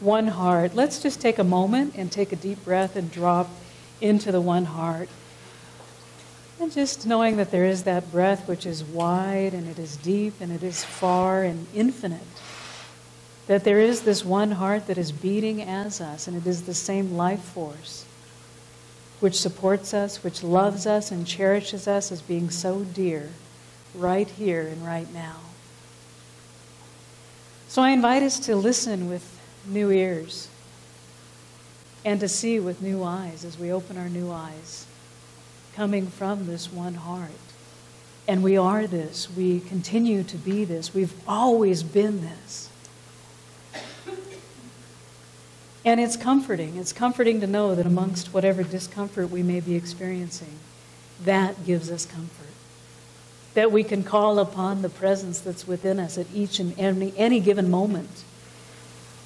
one heart, let's just take a moment and take a deep breath and drop into the one heart. And just knowing that there is that breath which is wide and it is deep and it is far and infinite. That there is this one heart that is beating as us, and it is the same life force which supports us, which loves us and cherishes us as being so dear right here and right now. So I invite us to listen with new ears and to see with new eyes as we open our new eyes, coming from this one heart. And we are this. We continue to be this. We've always been this. And it's comforting. It's comforting to know that amongst whatever discomfort we may be experiencing, that gives us comfort. That we can call upon the presence that's within us at each and any given moment.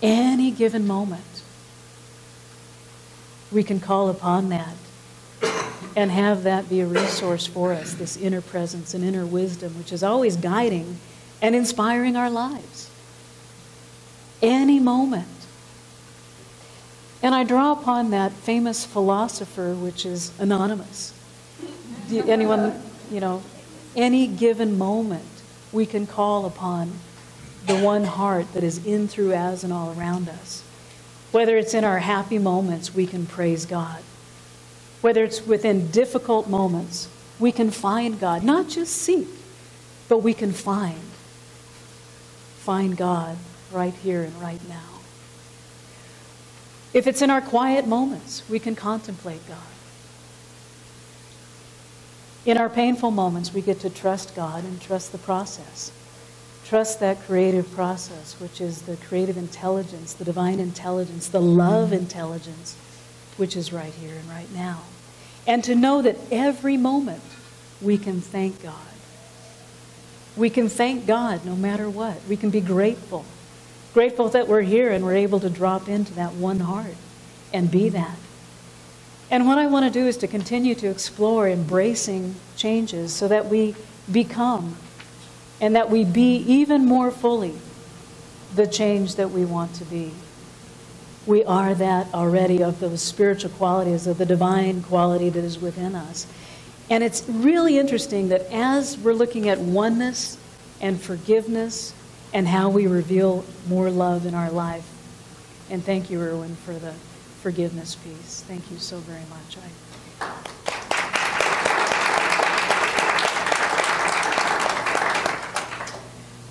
Any given moment. We can call upon that and have that be a resource for us, this inner presence and inner wisdom, which is always guiding and inspiring our lives. Any moment. And I draw upon that famous philosopher, which is anonymous. Anyone, any given moment, we can call upon the one heart that is in, through, as, and all around us. Whether it's in our happy moments, we can praise God. Whether it's within difficult moments, we can find God. Not just seek, but we can find God right here and right now. If it's in our quiet moments, we can contemplate God. In our painful moments, we get to trust God and trust the process. Trust that creative process, which is the creative intelligence, the divine intelligence, the love intelligence, which is right here and right now. And to know that every moment we can thank God. We can thank God no matter what. We can be grateful. Grateful that we're here and we're able to drop into that one heart and be that. And what I want to do is to continue to explore embracing changes so that we become and that we be even more fully the change that we want to be. We are that already, of those spiritual qualities, of the divine quality that is within us. And it's really interesting that as we're looking at oneness and forgiveness and how we reveal more love in our life. And thank you, Erwin, for the forgiveness piece. Thank you so very much.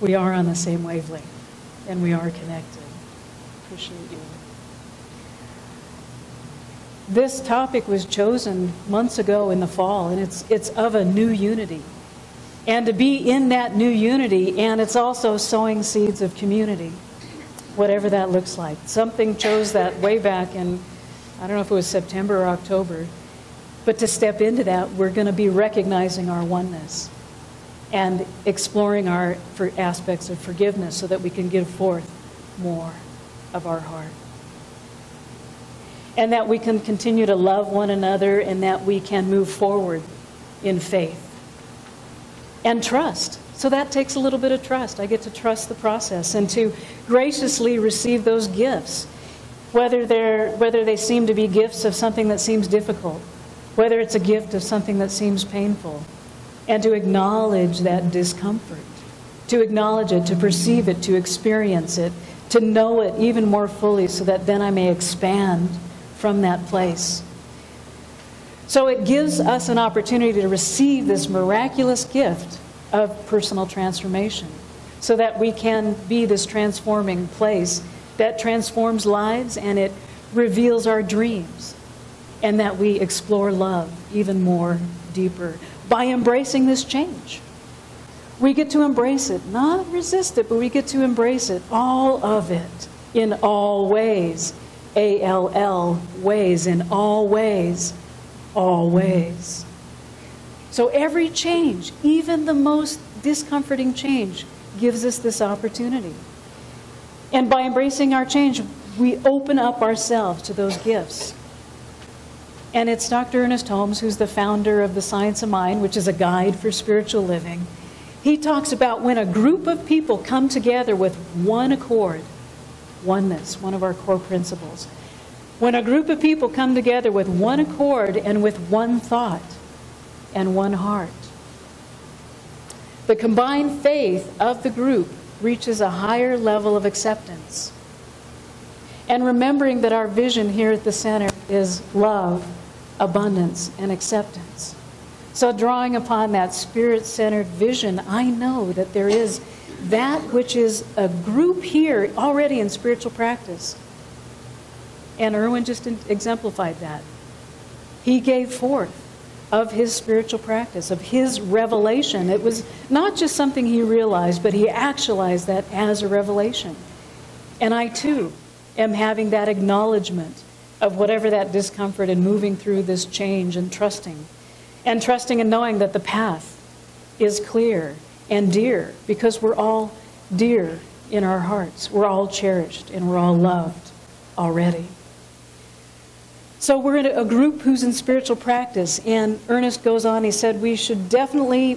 We are on the same wavelength, and we are connected. Appreciate you. This topic was chosen months ago in the fall, and it's of a new unity. And to be in that new unity, and it's also sowing seeds of community, whatever that looks like. Something chose that way back in, I don't know if it was September or October, but to step into that, we're going to be recognizing our oneness and exploring our aspects of forgiveness so that we can give forth more of our heart. And that we can continue to love one another, and that we can move forward in faith. And trust. So that takes a little bit of trust. I get to trust the process and to graciously receive those gifts, whether they seem to be gifts of something that seems difficult, whether it's a gift of something that seems painful, and to acknowledge that discomfort, to acknowledge it, to perceive it, to experience it, to know it even more fully so that then I may expand from that place. So it gives us an opportunity to receive this miraculous gift of personal transformation so that we can be this transforming place that transforms lives, and it reveals our dreams, and that we explore love even more deeper by embracing this change. We get to embrace it, not resist it, but we get to embrace it, all of it, in all ways. A-L-L, ways, in all ways. Always. So every change, even the most discomforting change, gives us this opportunity. And by embracing our change, we open up ourselves to those gifts. And it's Dr. Ernest Holmes, who's the founder of the Science of Mind, which is a guide for spiritual living. He talks about when a group of people come together with one accord, oneness, one of our core principles. When a group of people come together with one accord and with one thought and one heart, the combined faith of the group reaches a higher level of acceptance. And remembering that our vision here at the center is love, abundance, and acceptance. So drawing upon that spirit-centered vision, I know that there is that which is a group here already in spiritual practice. And Erwin just exemplified that. He gave forth of his spiritual practice, of his revelation. It was not just something he realized, but he actualized that as a revelation. And I too am having that acknowledgement of whatever that discomfort and moving through this change and trusting. And trusting and knowing that the path is clear and dear, because we're all dear in our hearts. We're all cherished and we're all loved already. So we're in a group who's in spiritual practice, and Ernest goes on, he said, we should definitely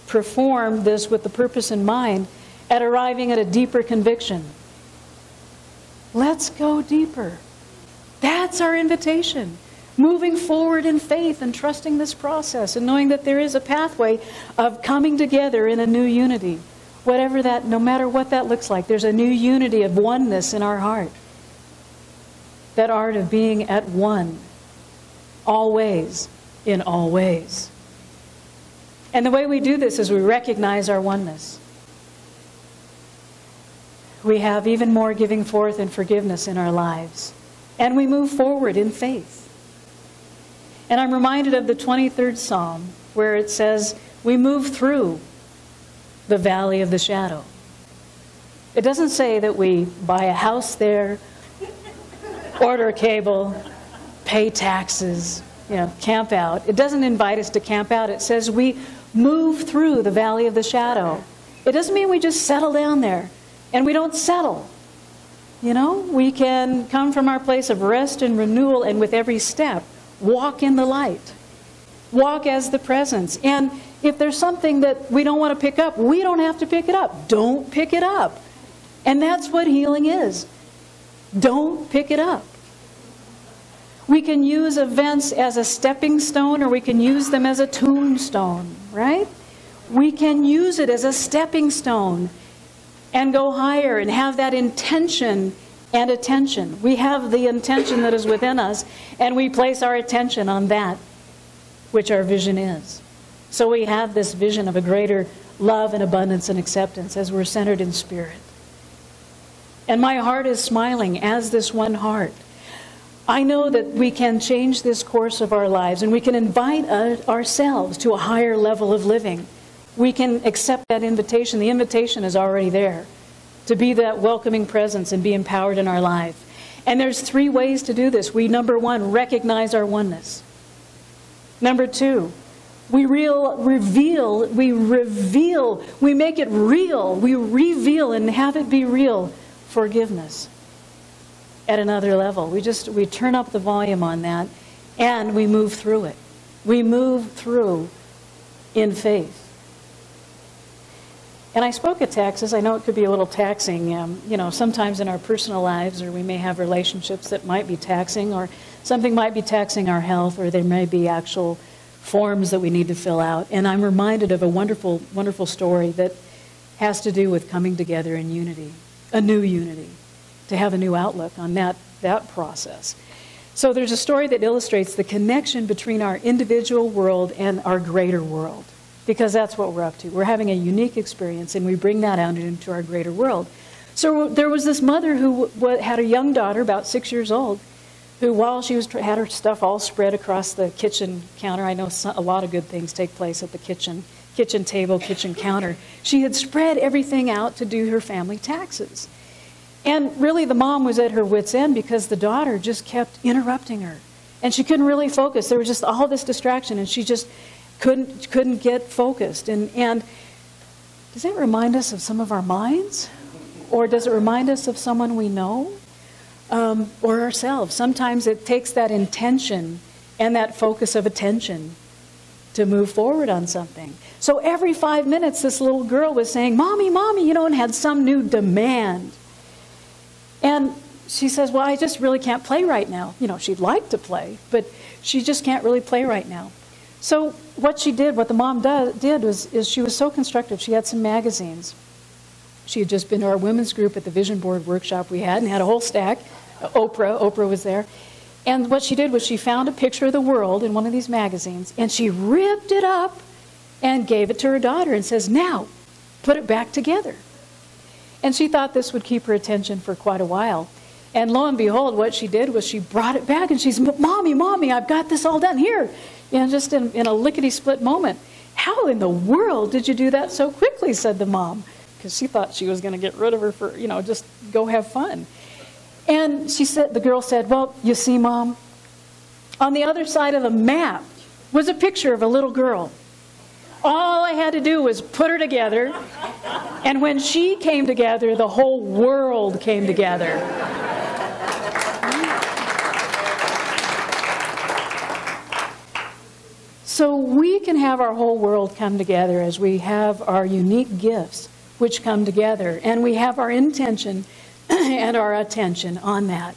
perform this with the purpose in mind at arriving at a deeper conviction. Let's go deeper. That's our invitation. Moving forward in faith and trusting this process and knowing that there is a pathway of coming together in a new unity. Whatever that, no matter what that looks like, there's a new unity of oneness in our heart. That art of being at one, always, in all ways. And the way we do this is we recognize our oneness. We have even more giving forth and forgiveness in our lives. And we move forward in faith. And I'm reminded of the 23rd Psalm, where it says, we move through the valley of the shadow. It doesn't say that we buy a house there, order a cable, pay taxes, camp out. It doesn't invite us to camp out. It says we move through the valley of the shadow. It doesn't mean we just settle down there. And we don't settle. We can come from our place of rest and renewal, and with every step, walk in the light. Walk as the presence. And if there's something that we don't want to pick up, we don't have to pick it up. Don't pick it up. And that's what healing is. Don't pick it up. We can use events as a stepping stone, or we can use them as a tombstone, right? We can use it as a stepping stone and go higher and have that intention and attention. We have the intention that is within us, and we place our attention on that which our vision is. So we have this vision of a greater love and abundance and acceptance as we're centered in spirit. And my heart is smiling as this one heart. I know that we can change this course of our lives, and we can invite ourselves to a higher level of living. We can accept that invitation. The invitation is already there to be that welcoming presence and be empowered in our life. And there's 3 ways to do this. We, number 1, recognize our oneness. Number 2, we reveal, we make it real. We reveal and have it be real forgiveness at another level. We turn up the volume on that, and we move through it. We move through in faith. And I spoke at taxes. I know it could be a little taxing, sometimes in our personal lives, or we may have relationships that might be taxing, or something might be taxing our health, or there may be actual forms that we need to fill out. And I'm reminded of a wonderful, wonderful story that has to do with coming together in unity, a new unity, to have a new outlook on that process. So there's a story that illustrates the connection between our individual world and our greater world. Because that's what we're up to. We're having a unique experience, and we bring that out into our greater world. So there was this mother who had a young daughter, about 6 years old, who, while she had her stuff all spread across the kitchen counter — I know a lot of good things take place at the kitchen table, kitchen counter — she had spread everything out to do her family taxes. And really, the mom was at her wit's end because the daughter just kept interrupting her. And she couldn't really focus. There was just all this distraction, and she just couldn't get focused. And does that remind us of some of our minds? Or does it remind us of someone we know? Or ourselves? Sometimes it takes that intention and that focus of attention to move forward on something. So every 5 minutes, this little girl was saying, "Mommy, Mommy," and had some new demand. And she says, well, I just really can't play right now. You know, she'd like to play, but she just can't really play right now. So what she did, what the mom did is she was so constructive. She had some magazines. She had just been to our women's group at the vision board workshop we had and had a whole stack. Oprah was there. And what she did was she found a picture of the world in one of these magazines, and she ripped it up and gave it to her daughter and says, now, put it back together. And she thought this would keep her attention for quite a while. And lo and behold, what she did was she brought it back and she's, Mommy, I've got this all done here. Just in a lickety-split moment. How in the world did you do that so quickly, said the mom. Because she thought she was going to get rid of her for, just go have fun. And the girl said, well, you see, Mom, on the other side of the map was a picture of a little girl. All I had to do was put her together. And when she came together, the whole world came together. So we can have our whole world come together as we have our unique gifts which come together, and we have our intention and our attention on that.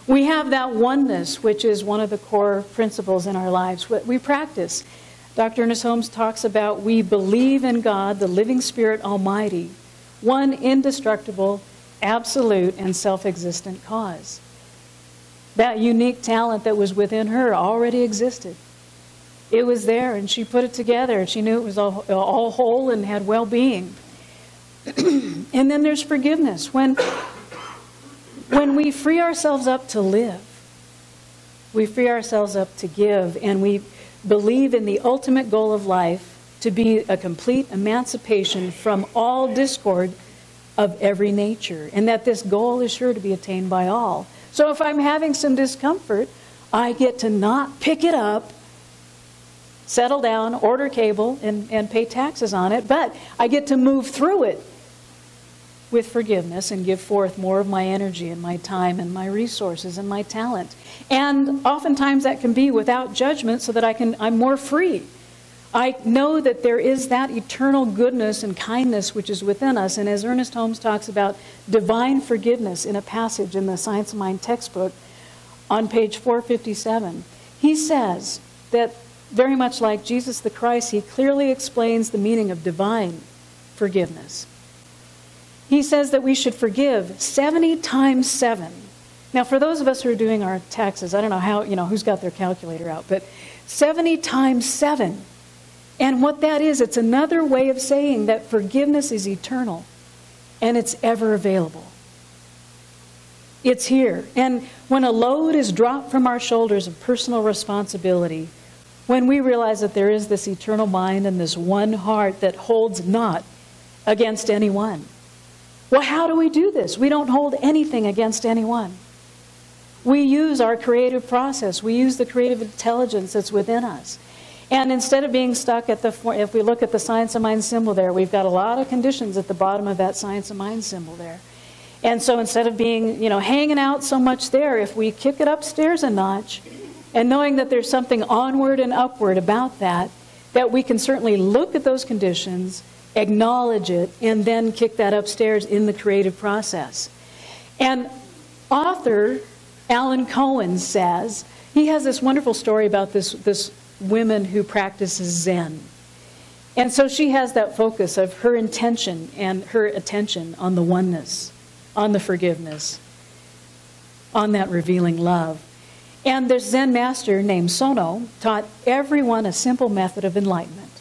We have that oneness, which is one of the core principles in our lives. What we practice. Dr. Ernest Holmes talks about we believe in God, the living Spirit Almighty, one indestructible, absolute, and self-existent cause. That unique talent that was within her already existed. It was there, and she put it together. She knew it was all whole and had well-being. And then there's forgiveness. When we free ourselves up to live, we free ourselves up to give, and we believe in the ultimate goal of life to be a complete emancipation from all discord of every nature, and that this goal is sure to be attained by all. So if I'm having some discomfort, I get to not pick it up, settle down, order cable, and pay taxes on it, but I get to move through it with forgiveness and give forth more of my energy and my time and my resources and my talent. And oftentimes that can be without judgment so that I'm more free. I know that there is that eternal goodness and kindness which is within us. And as Ernest Holmes talks about divine forgiveness in a passage in the Science of Mind textbook on page 457, he says that very much like Jesus the Christ, he clearly explains the meaning of divine forgiveness. He says that we should forgive 70 times 7. Now, for those of us who are doing our taxes, I don't know how, who's got their calculator out, but 70 times 7. And what that is, it's another way of saying that forgiveness is eternal and it's ever available. It's here. And when a load is dropped from our shoulders of personal responsibility, when we realize that there is this eternal mind and this one heart that holds not against anyone. Well, how do we do this? We don't hold anything against anyone. We use our creative process. We use the creative intelligence that's within us. And instead of being stuck at if we look at the Science of Mind symbol there, we've got a lot of conditions at the bottom of that Science of Mind symbol there. And so instead of being, hanging out so much there, if we kick it upstairs a notch, and knowing that there's something onward and upward about that we can certainly look at those conditions, acknowledge it, and then kick that upstairs in the creative process. And author Alan Cohen says, he has this wonderful story about this woman who practices Zen. And so she has that focus of her intention and her attention on the oneness, on the forgiveness, on that revealing love. And this Zen master named Sono taught everyone a simple method of enlightenment.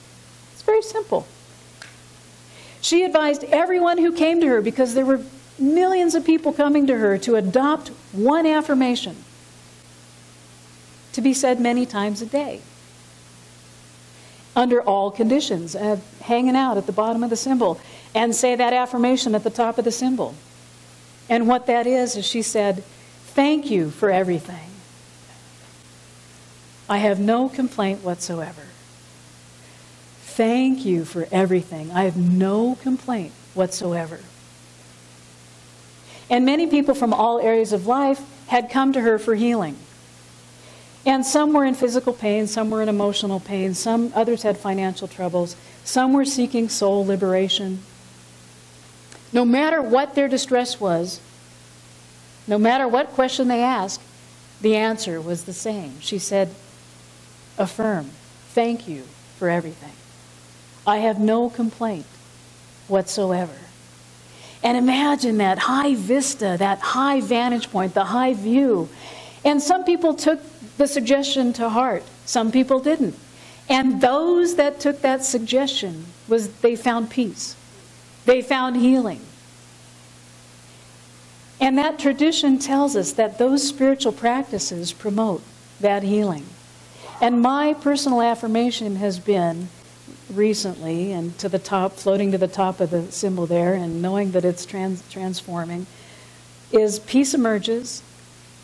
It's very simple. She advised everyone who came to her, because there were millions of people coming to her, to adopt one affirmation to be said many times a day, under all conditions, hanging out at the bottom of the symbol, and say that affirmation at the top of the symbol. And what that is she said, thank you for everything. I have no complaint whatsoever. Thank you for everything. I have no complaint whatsoever. And many people from all areas of life had come to her for healing. And some were in physical pain, some were in emotional pain, others had financial troubles, some were seeking soul liberation. No matter what their distress was, No matter what question they asked, the answer was the same. She said, affirm, thank you for everything. I have no complaint whatsoever. And imagine that high vista, that high vantage point, the high view. And some people took the suggestion to heart. Some people didn't. And those that took that suggestion, they found peace. They found healing. And that tradition tells us that those spiritual practices promote that healing. And my personal affirmation has been recently, and to the top, floating to the top of the symbol there, and knowing that it's transforming, is peace emerges,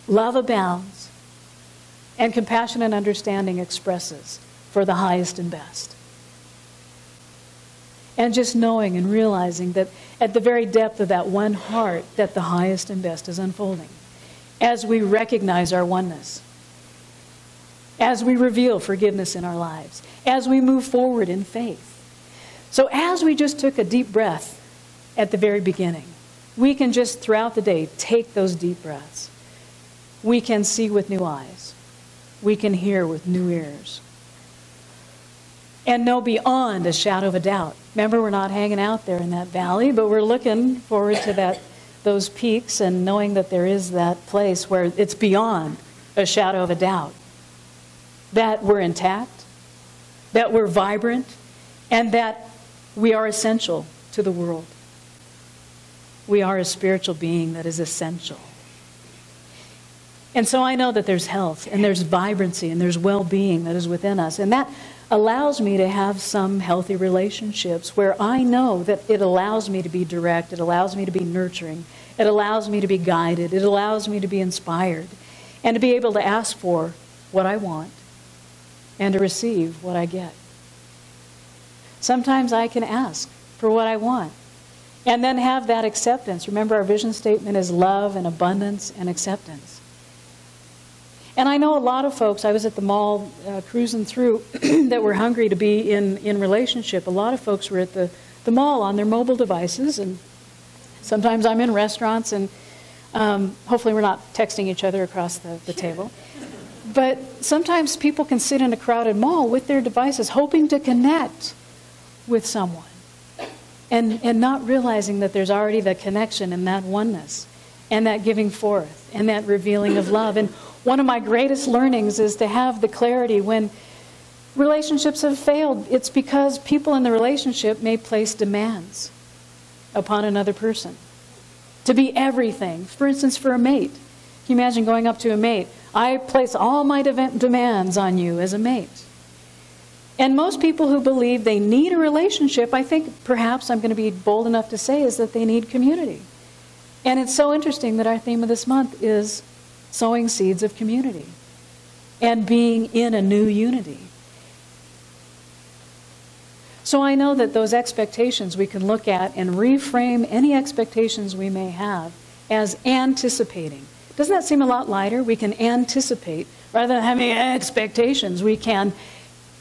love abounds, and compassion and understanding expresses for the highest and best. And just knowing and realizing that at the very depth of that one heart, that the highest and best is unfolding. As we recognize our oneness, as we reveal forgiveness in our lives, as we move forward in faith. So as we just took a deep breath at the very beginning, we can just throughout the day take those deep breaths. We can see with new eyes. We can hear with new ears. And know beyond a shadow of a doubt. Remember, we're not hanging out there in that valley, but we're looking forward to those peaks and knowing that there is that place where it's beyond a shadow of a doubt. That we're intact, that we're vibrant, and that we are essential to the world. We are a spiritual being that is essential. And so I know that there's health, and there's vibrancy, and there's well-being that is within us. And that allows me to have some healthy relationships where I know that it allows me to be direct, it allows me to be nurturing, it allows me to be guided, it allows me to be inspired, and to be able to ask for what I want and to receive what I get. Sometimes I can ask for what I want and then have that acceptance. Remember, our vision statement is love and abundance and acceptance. And I know a lot of folks, I was at the mall cruising through, that were hungry to be in relationship. A lot of folks were at the mall on their mobile devices, and sometimes I'm in restaurants, and hopefully we're not texting each other across the table. But sometimes people can sit in a crowded mall with their devices hoping to connect with someone and not realizing that there's already the connection and that oneness and that giving forth and that revealing of love. And one of my greatest learnings is to have the clarity when relationships have failed. It's because people in the relationship may place demands upon another person to be everything. For instance, for a mate. Can you imagine going up to a mate? I place all my demands on you as a mate. And most people who believe they need a relationship, I think perhaps I'm going to be bold enough to say, is that they need community. And it's so interesting that our theme of this month is sowing seeds of community and being in a new unity. So I know that those expectations we can look at and reframe any expectations we may have as anticipating. Doesn't that seem a lot lighter? We can anticipate. Rather than having expectations, we can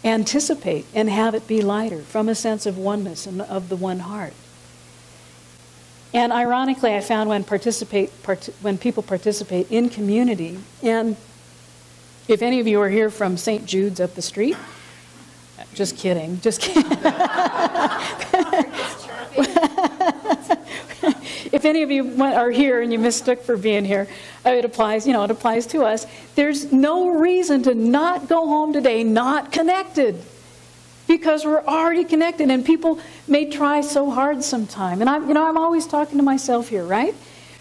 anticipate and have it be lighter from a sense of oneness and of the one heart. And ironically, I found when people participate in community, and if any of you are here from St. Jude's up the street, just kidding. If any of you are here and you mistook for being here, it applies to us. There's no reason to not go home today not connected, because we're already connected, and people may try so hard sometime. And I'm always talking to myself here, right?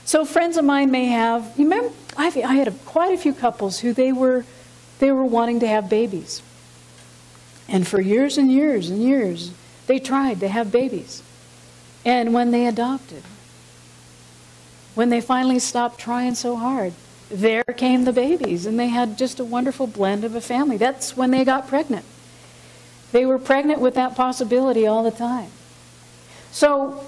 So friends of mine may have. You remember, I had quite a few couples who they were wanting to have babies, and for years and years and years they tried to have babies, and when they adopted. When they finally stopped trying so hard, there came the babies, and they had just a wonderful blend of a family. That's when they got pregnant. They were pregnant with that possibility all the time. So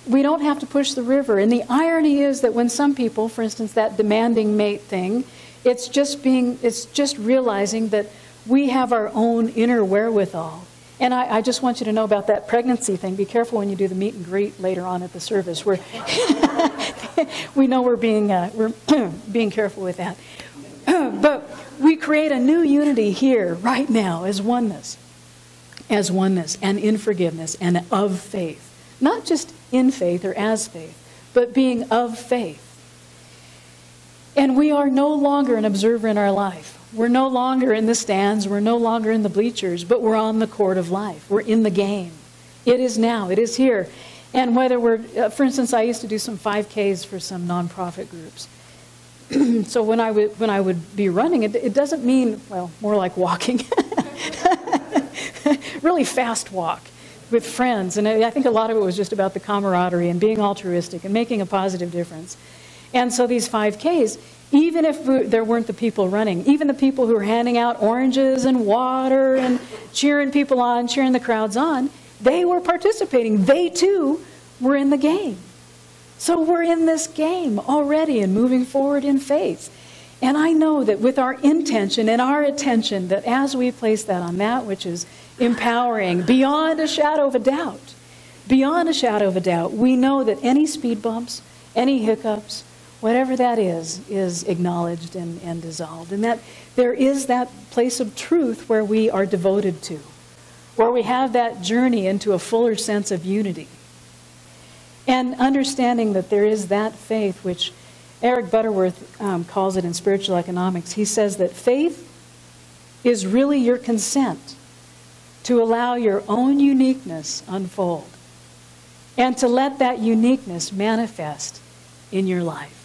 we don't have to push the river. And the irony is that when some people, for instance, that demanding mate thing, it's just realizing that we have our own inner wherewithal. And I just want you to know about that pregnancy thing. Be careful when you do the meet and greet later on at the service. We know we're being being careful with that. But we create a new unity here right now as oneness and in forgiveness and of faith. Not just in faith or as faith, but being of faith. And we are no longer an observer in our life. We're no longer in the stands. We're no longer in the bleachers, but we're on the court of life. We're in the game. It is now. It is here. And whether we're, for instance, I used to do some 5Ks for some nonprofit groups. So when I would be running, it doesn't mean, well, more like walking. Really fast walk with friends. And I think a lot of it was just about the camaraderie and being altruistic and making a positive difference. And so these 5Ks, even if there weren't the people running, even the people who were handing out oranges and water and cheering people on, cheering the crowds on, they were participating. They too were in the game. So we're in this game already and moving forward in faith. And I know that with our intention and our attention, that as we place that on that which is empowering, beyond a shadow of a doubt, we know that any speed bumps, any hiccups, whatever that is acknowledged and dissolved. And that there is that place of truth where we are devoted to, where we have that journey into a fuller sense of unity. And understanding that there is that faith, which Eric Butterworth calls it in spiritual economics. He says that faith is really your consent to allow your own uniqueness unfold and to let that uniqueness manifest in your life.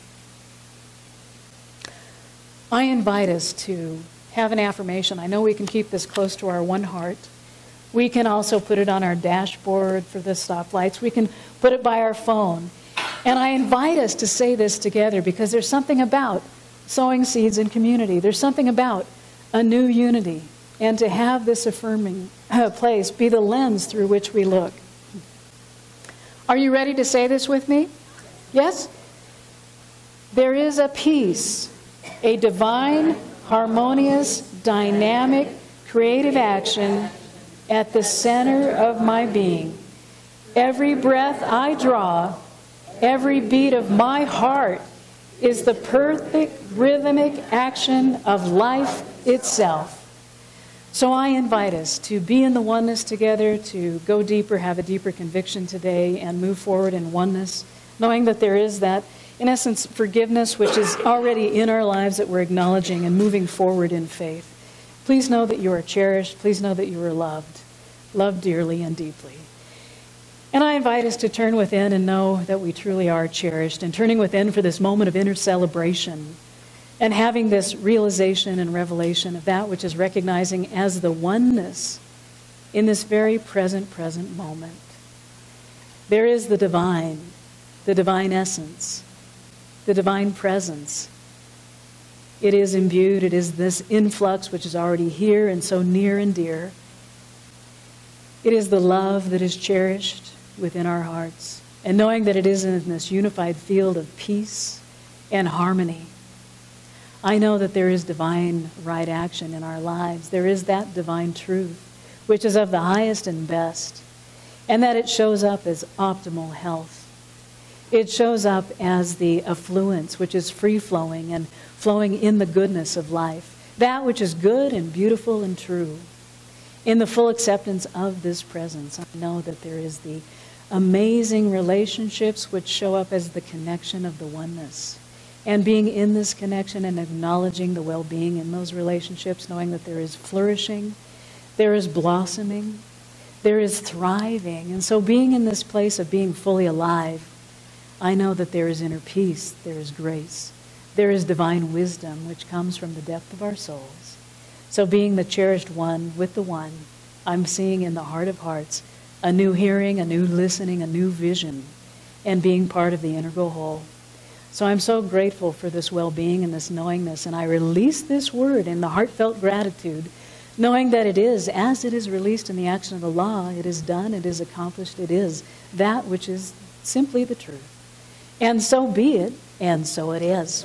I invite us to have an affirmation. I know we can keep this close to our one heart. We can also put it on our dashboard for the stoplights. We can put it by our phone. And I invite us to say this together because there's something about sowing seeds in community. There's something about a new unity. And to have this affirming place be the lens through which we look. Are you ready to say this with me? Yes? There is a peace, a divine, harmonious, dynamic, creative action at the center of my being. Every breath I draw, every beat of my heart is the perfect rhythmic action of life itself. So I invite us to be in the oneness together, to go deeper, have a deeper conviction today, and move forward in oneness, knowing that there is that, in essence, forgiveness which is already in our lives that we're acknowledging and moving forward in faith. Please know that you are cherished. Please know that you are loved dearly and deeply. And I invite us to turn within and know that we truly are cherished, and turning within for this moment of inner celebration and having this realization and revelation of that which is recognizing as the oneness in this very present moment. There is the divine essence, the divine presence. It is imbued, it is this influx which is already here and so near and dear. It is the love that is cherished within our hearts, and knowing that it is in this unified field of peace and harmony. I know that there is divine right action in our lives. There is that divine truth, which is of the highest and best, and that it shows up as optimal health. It shows up as the affluence, which is free-flowing and flowing in the goodness of life, that which is good and beautiful and true. In the full acceptance of this presence, I know that there is the amazing relationships which show up as the connection of the oneness. And being in this connection and acknowledging the well-being in those relationships, knowing that there is flourishing, there is blossoming, there is thriving. And so being in this place of being fully alive, I know that there is inner peace, there is grace, there is divine wisdom which comes from the depth of our souls. So being the cherished one with the one, I'm seeing in the heart of hearts a new hearing, a new listening, a new vision, and being part of the integral whole. So I'm so grateful for this well-being and this knowingness, and I release this word in the heartfelt gratitude, knowing that it is, as it is released in the action of the law, it is done, it is accomplished, it is that which is simply the truth. And so be it, and so it is.